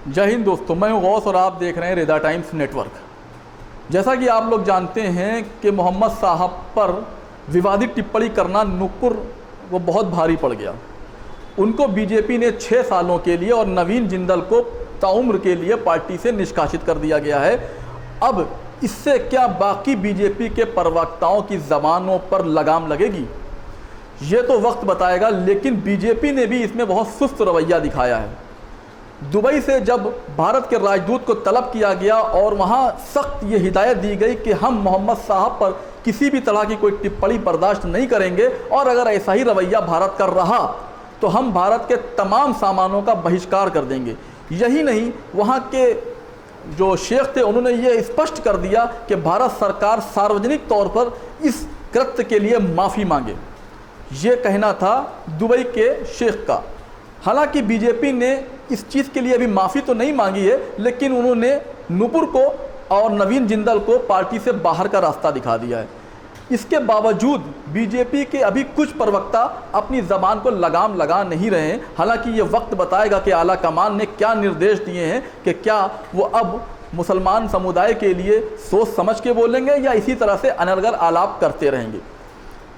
जय हिंद दोस्तों, मैं हूं गौस और आप देख रहे हैं रेदा टाइम्स नेटवर्क। जैसा कि आप लोग जानते हैं कि मोहम्मद साहब पर विवादित टिप्पणी करना नूपुर को बहुत भारी पड़ गया। उनको बीजेपी ने 6 सालों के लिए और नवीन जिंदल को ताउम्र के लिए पार्टी से निष्कासित कर दिया गया है। अब इससे क्या बाकी बीजेपी के प्रवक्ताओं की ज़बानों पर लगाम लगेगी, ये तो वक्त बताएगा। लेकिन बीजेपी ने भी इसमें बहुत सुस्त रवैया दिखाया है। दुबई से जब भारत के राजदूत को तलब किया गया और वहाँ सख्त ये हिदायत दी गई कि हम मोहम्मद साहब पर किसी भी तरह की कोई टिप्पणी बर्दाश्त नहीं करेंगे और अगर ऐसा ही रवैया भारत कर रहा तो हम भारत के तमाम सामानों का बहिष्कार कर देंगे। यही नहीं, वहाँ के जो शेख थे उन्होंने ये स्पष्ट कर दिया कि भारत सरकार सार्वजनिक तौर पर इस कृत्य के लिए माफ़ी मांगे। ये कहना था दुबई के शेख का। हालांकि बीजेपी ने इस चीज़ के लिए अभी माफ़ी तो नहीं मांगी है, लेकिन उन्होंने नूपुर को और नवीन जिंदल को पार्टी से बाहर का रास्ता दिखा दिया है। इसके बावजूद बीजेपी के अभी कुछ प्रवक्ता अपनी ज़बान को लगाम लगा नहीं रहे हैं। हालांकि ये वक्त बताएगा कि आला कमान ने क्या निर्देश दिए हैं कि क्या वो अब मुसलमान समुदाय के लिए सोच समझ के बोलेंगे या इसी तरह से अनर्गल आलाप करते रहेंगे।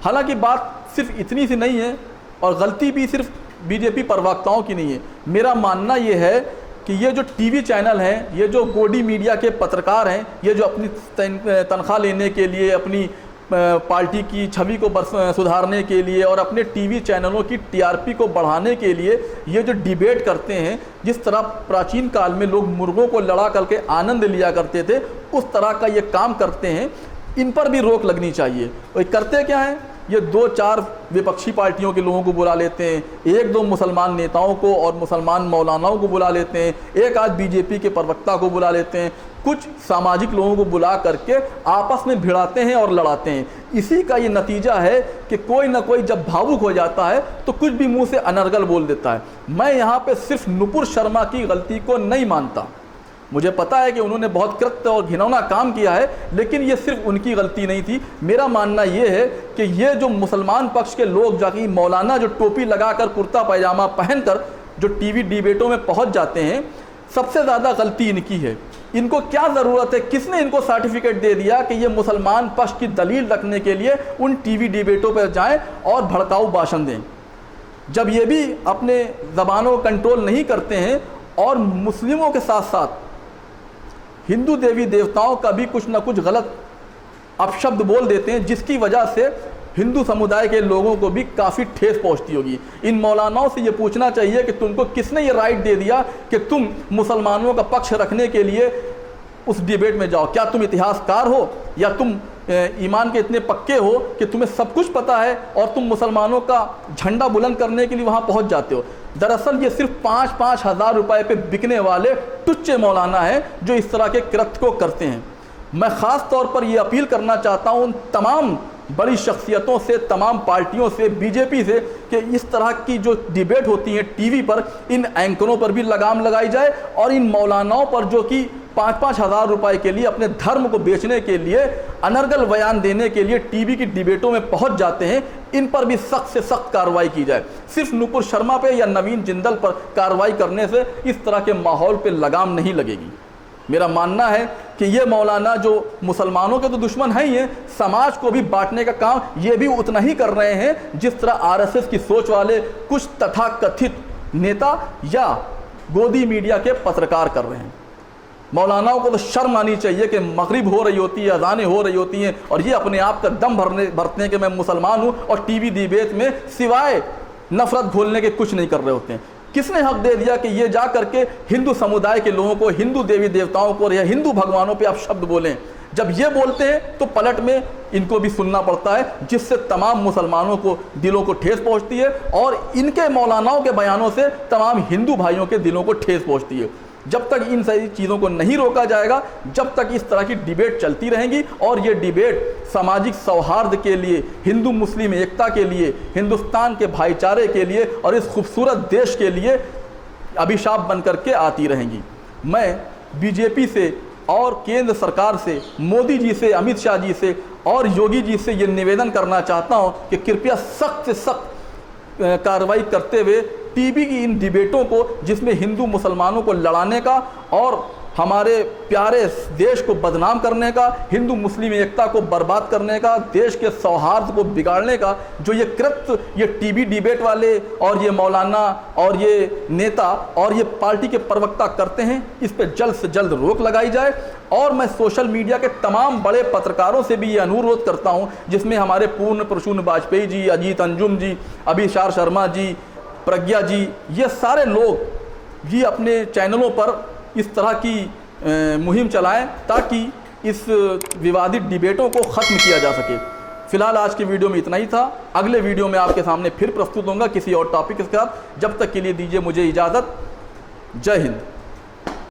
हालांकि बात सिर्फ इतनी सी नहीं है और गलती भी सिर्फ बीजेपी प्रवक्ताओं की नहीं है। मेरा मानना ये है कि ये जो टीवी चैनल हैं, ये जो गोडी मीडिया के पत्रकार हैं, ये जो अपनी तनख्वाह लेने के लिए, अपनी पार्टी की छवि को सुधारने के लिए और अपने टीवी चैनलों की टीआरपी को बढ़ाने के लिए ये जो डिबेट करते हैं, जिस तरह प्राचीन काल में लोग मुर्गों को लड़ा करके आनंद लिया करते थे, उस तरह का ये काम करते हैं। इन पर भी रोक लगनी चाहिए। और करते क्या हैं, ये 2-4 विपक्षी पार्टियों के लोगों को बुला लेते हैं, 1-2 मुसलमान नेताओं को और मुसलमान मौलानाओं को बुला लेते हैं, एक आध बीजेपी के प्रवक्ता को बुला लेते हैं, कुछ सामाजिक लोगों को बुला करके आपस में भिड़ाते हैं और लड़ाते हैं। इसी का ये नतीजा है कि कोई ना कोई जब भावुक हो जाता है तो कुछ भी मुंह से अनर्गल बोल देता है। मैं यहाँ पे सिर्फ नुपुर शर्मा की गलती को नहीं मानता। मुझे पता है कि उन्होंने बहुत कृत्य और घिनौना काम किया है, लेकिन ये सिर्फ उनकी गलती नहीं थी। मेरा मानना ये है कि ये जो मुसलमान पक्ष के लोग जाके मौलाना जो टोपी लगाकर कुर्ता पैजामा पहनकर जो टीवी डिबेटों में पहुंच जाते हैं, सबसे ज़्यादा गलती इनकी है। इनको क्या ज़रूरत है, किसने इनको सर्टिफिकेट दे दिया कि ये मुसलमान पक्ष की दलील रखने के लिए उन टीवी डिबेटों पर जाएँ और भड़काऊ भाषण दें, जब ये भी अपने ज़बानों को कंट्रोल नहीं करते हैं और मुस्लिमों के साथ साथ हिंदू देवी देवताओं का भी कुछ ना कुछ गलत अपशब्द बोल देते हैं, जिसकी वजह से हिंदू समुदाय के लोगों को भी काफ़ी ठेस पहुंचती होगी। इन मौलानाओं से ये पूछना चाहिए कि तुमको किसने ये राइट दे दिया कि तुम मुसलमानों का पक्ष रखने के लिए उस डिबेट में जाओ। क्या तुम इतिहासकार हो या तुम ईमान के इतने पक्के हो कि तुम्हें सब कुछ पता है और तुम मुसलमानों का झंडा बुलंद करने के लिए वहाँ पहुँच जाते हो? दरअसल ये सिर्फ 5-5 हज़ार रुपये पे बिकने वाले टुच्चे मौलाना हैं जो इस तरह के कृत्य को करते हैं। मैं ख़ास तौर पर ये अपील करना चाहता हूँ उन तमाम बड़ी शख्सियतों से, तमाम पार्टियों से, बीजेपी से, कि इस तरह की जो डिबेट होती हैं टीवी पर, इन एंकरों पर भी लगाम लगाई जाए और इन मौलानाओं पर जो कि 5-5 हज़ार रुपये के लिए अपने धर्म को बेचने के लिए, अनर्गल बयान देने के लिए टीवी की डिबेटों में पहुंच जाते हैं, इन पर भी सख्त से सख्त कार्रवाई की जाए। सिर्फ नूपुर शर्मा पे या नवीन जिंदल पर कार्रवाई करने से इस तरह के माहौल पे लगाम नहीं लगेगी। मेरा मानना है कि ये मौलाना जो मुसलमानों के तो दुश्मन हैं ही हैं, समाज को भी बांटने का काम ये भी उतना ही कर रहे हैं जिस तरह आरएसएस की सोच वाले कुछ तथाकथित नेता या गोदी मीडिया के पत्रकार कर रहे हैं। मौलानाओं को तो शर्म आनी चाहिए कि मगरिब हो रही होती है, अज़ानें हो रही होती हैं और ये अपने आप का दम भरते कि मैं मुसलमान हूँ और टीवी डिबेट में सिवाय नफरत घोलने के कुछ नहीं कर रहे होते हैं। किसने हक दे दिया कि ये जा करके हिंदू समुदाय के लोगों को, हिंदू देवी देवताओं को या हिंदू भगवानों पे आप शब्द बोलें? जब ये बोलते हैं तो पलट में इनको भी सुनना पड़ता है, जिससे तमाम मुसलमानों को दिलों को ठेस पहुंचती है और इनके मौलानाओं के बयानों से तमाम हिंदू भाइयों के दिलों को ठेस पहुंचती है। जब तक इन सारी चीज़ों को नहीं रोका जाएगा, जब तक इस तरह की डिबेट चलती रहेंगी और ये डिबेट सामाजिक सौहार्द के लिए, हिंदू मुस्लिम एकता के लिए, हिंदुस्तान के भाईचारे के लिए और इस खूबसूरत देश के लिए अभिशाप बन करके आती रहेंगी। मैं बीजेपी से और केंद्र सरकार से, मोदी जी से, अमित शाह जी से और योगी जी से ये निवेदन करना चाहता हूँ कि कृपया सख्त से सख्त कार्रवाई करते हुए टीवी की इन डिबेटों को, जिसमें हिंदू मुसलमानों को लड़ाने का और हमारे प्यारे देश को बदनाम करने का, हिंदू मुस्लिम एकता को बर्बाद करने का, देश के सौहार्द को बिगाड़ने का जो ये कृत्य ये टीवी डिबेट वाले और ये मौलाना और ये नेता और ये पार्टी के प्रवक्ता करते हैं, इस पे जल्द से जल्द रोक लगाई जाए। और मैं सोशल मीडिया के तमाम बड़े पत्रकारों से भी ये अनुरोध करता हूँ, जिसमें हमारे पूर्ण प्रसून वाजपेयी जी, अजीत अंजुम जी, अभिसार शर्मा जी, प्रज्ञा जी, ये सारे लोग भी अपने चैनलों पर इस तरह की मुहिम चलाएं ताकि इस विवादित डिबेटों को ख़त्म किया जा सके। फिलहाल आज की वीडियो में इतना ही था। अगले वीडियो में आपके सामने फिर प्रस्तुत होऊंगा किसी और टॉपिक के साथ। जब तक के लिए दीजिए मुझे इजाज़त। जय हिंद।